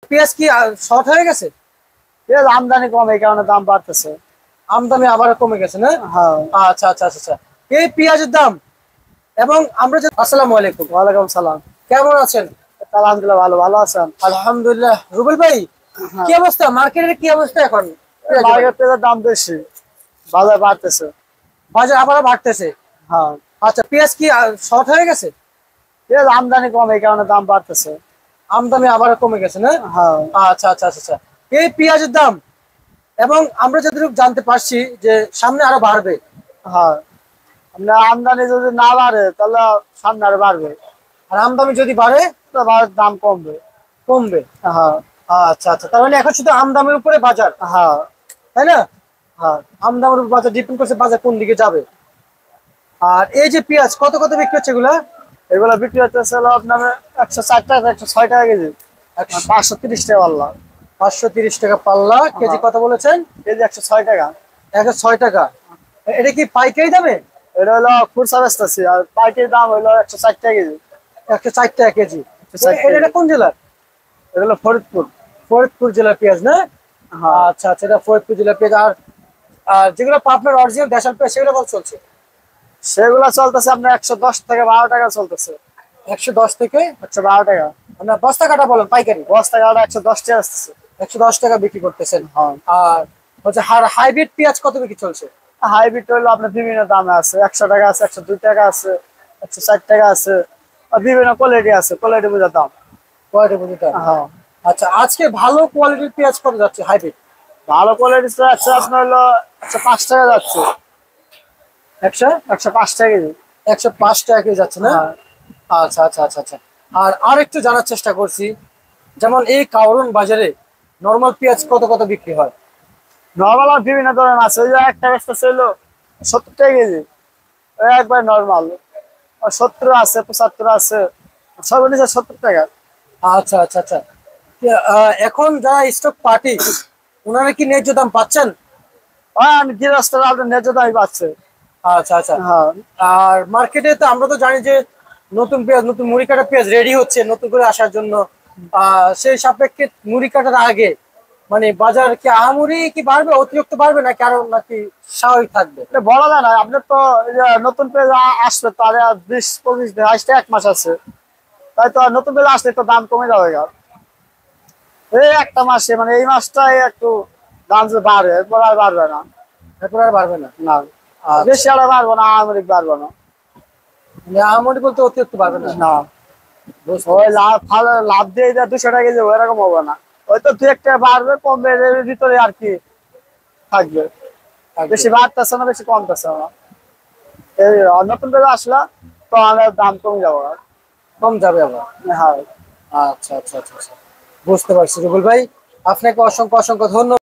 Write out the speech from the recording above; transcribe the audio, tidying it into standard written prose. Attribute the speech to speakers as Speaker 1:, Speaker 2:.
Speaker 1: পেঁয়াজ কি শর্ট হয়ে গেছে?
Speaker 2: পেঁয়াজ আমদানি কম, এই কারণে দাম বাড়তেছে।
Speaker 1: আমদানি আবার কমে গেছে না?
Speaker 2: হ্যাঁ।
Speaker 1: আচ্ছা আচ্ছা আচ্ছা আচ্ছা। এই পেঁয়াজের দাম এবং আমরা যে আসসালামু আলাইকুম।
Speaker 2: ওয়ালাইকুম সালাম।
Speaker 1: কেমন আছেন?
Speaker 2: আলহামদুলিল্লাহ ভালো। ভালো আছেন?
Speaker 1: আলহামদুলিল্লাহ। রুবেল ভাই, কি অবস্থা মার্কেটের, কি অবস্থা এখন?
Speaker 2: মার্কেট পেঁয়াজের দাম বেশি, বাজার বাড়তেছে।
Speaker 1: বাজার আবারও বাড়তেছে।
Speaker 2: হ্যাঁ।
Speaker 1: আচ্ছা, পেঁয়াজ কি শর্ট হয়ে গেছে?
Speaker 2: পেঁয়াজ আমদানি কম, এই কারণে দাম বাড়তেছে।
Speaker 1: আমদানি আবারও কমে গেছে না?
Speaker 2: হ্যাঁ।
Speaker 1: আচ্ছা আচ্ছা আচ্ছা আচ্ছা। এই পেঁয়াজের দাম এবং আমরা যতটুকু জানতে পারছি যে সামনে আরো বাড়বে।
Speaker 2: হ্যাঁ, আপনার আমদানি যদি না বাড়ে তাহলে সামনে আরো বাড়বে,
Speaker 1: আর আমদানি যদি বাড়ে
Speaker 2: তাহলে দাম কমবে।
Speaker 1: কমবে।
Speaker 2: হ্যাঁ।
Speaker 1: আচ্ছা আচ্ছা, তার মানে এখন শুধু আমদানির উপরে বাজার,
Speaker 2: হ্যাঁ।
Speaker 1: তাই না?
Speaker 2: হ্যাঁ।
Speaker 1: আমদানির উপর বাজার ডিপেন্ড করছে বাজার কোন দিকে যাবে। আর এই যে পেঁয়াজ কত কত বিক্রি হচ্ছে এগুলা?
Speaker 2: এগুলো বিক্রি হচ্ছে আপনার 160 টাকা, 106 টাকা কেজি, 530 টাকা পাল্লা।
Speaker 1: 530 টাকা পাল্লা। কেজি কত বলেছেন?
Speaker 2: কেজি 106 টাকা।
Speaker 1: 106 টাকা। এটা কি পাইকারি দামে?
Speaker 2: এটা হলো খুচরা বেচতেছি, আর পাইকারি দাম হলো 160 টাকা কেজি।
Speaker 1: 160 টাকা কেজি।
Speaker 2: 160 টাকা।
Speaker 1: এটা কোন জেলার?
Speaker 2: এটা হলো ফরিদপুর।
Speaker 1: ফরিদপুর জেলার পেঁয়াজ না?
Speaker 2: হ্যাঁ।
Speaker 1: আচ্ছা আচ্ছা, এটা ফরিদপুর জেলার পেঁয়াজ। আর আর যেগুলো আপনার অরিজিনাল দেশাল পেঁয়াজ সেগুলো কত চলছে?
Speaker 2: সেগুলো চলতেছে আপনার 110 থেকে 12 টাকা চলতেছে।
Speaker 1: 110 থেকে
Speaker 2: 112 টাকা।
Speaker 1: আপনার বস্তা কাটা বলেন পাইকারি?
Speaker 2: বস্তা কাটা 110 টাকা আসতেছে।
Speaker 1: 110 টাকা বিক্রি করতেছেন।
Speaker 2: হ্যাঁ।
Speaker 1: আর হচ্ছে হাইব্রিড পেঁয়াজ কত বিক্রি চলছে?
Speaker 2: হাইব্রিড হলো আপনার বিভিন্ন দামে আছে, 100 টাকা আছে, 102 টাকা আছে, 160 টাকা আছে, আর বিভিন্ন কোয়ালিটি আছে, কোয়ালিটি বুঝে দাম।
Speaker 1: কোয়ালিটি বুঝতে।
Speaker 2: হ্যাঁ।
Speaker 1: আচ্ছা, আজকে ভালো কোয়ালিটির পেঁয়াজ কত যাচ্ছে হাইব্রিড?
Speaker 2: ভালো কোয়ালিটি আছে আপনার হলো 105 টাকা যাচ্ছে। 105 টাকা কেজি।
Speaker 1: 105 টাকা কেজি যাচ্ছে না?
Speaker 2: হ্যাঁ।
Speaker 1: আচ্ছা আচ্ছা আচ্ছা আচ্ছা। আর একটু জানার চেষ্টা করছি, যেমন এই কাউরন বাজারে নরমাল পেঁয়াজ কত কত বিক্রি হয়?
Speaker 2: নর্মাল আর বিভিন্ন ধরনের আছে, ওই যে একটা বেচতে ছিল 70 টাকা কেজি, ওই একবার নর্মাল। 70 আছে, 75 আছে, সর্বনিম্ন 70 টাকা।
Speaker 1: আচ্ছা আচ্ছা আচ্ছা। এখন যারা স্টক পার্টি ওনারা কি ন্যায্য দাম পাচ্ছেন?
Speaker 2: আমি গৃহস্থরা আপনার ন্যায্য দামই পাচ্ছে।
Speaker 1: আচ্ছা আচ্ছা।
Speaker 2: হ্যাঁ।
Speaker 1: আর মার্কেটে তো আমরা তো জানি যে নতুন পেঁয়াজ, নতুন মুড়ি কাটা পেঁয়াজ রেডি হচ্ছে নতুন করে আসার জন্য। সেই সাপেক্ষে মুড়ি কাটার আগে মানে বাজার কি আহামরি কি বাড়বে, অতিরিক্ত বাড়বে নাকি আরো নাকি স্বাভাবিক থাকবে?
Speaker 2: এটা বলা যায় না, আপনার তো এই যে নতুন পেজ আসবে তো আর 20-25 দিন, আসতে 1 মাস আছে, তাই তো নতুন পেজ আসলে তো দাম কমে যাবে গা। এই একটা মাসে মানে এই মাসটাই একটু দাম যে বাড়বে, এরপর আর বাড়বে না।
Speaker 1: এরপর আর বাড়বে না?
Speaker 2: না, বেশি আর বাড়বো না, আহামরি বাড়বো না।
Speaker 1: মানে আহামরি বলতে অতিরিক্ত বাড়বে না?
Speaker 2: না, ওই লাভ দিয়ে 200 টাকা কেজি এরকম হবে না, ওই তো 2-1 টাকা বাড়বে কমবে, এর ভিতরে আর কি থাকবে। বেশি বাড়তেছে না, বেশি কমতেছে না। এই নতুন পেজ আসলা তো আমাদের দাম কমে যাবো।
Speaker 1: কম যাবে আবার?
Speaker 2: হ্যাঁ।
Speaker 1: আচ্ছা আচ্ছা আচ্ছা আচ্ছা, বুঝতে পারছি রুবেল ভাই। আপনাকে অসংখ্য অসংখ্য ধন্যবাদ।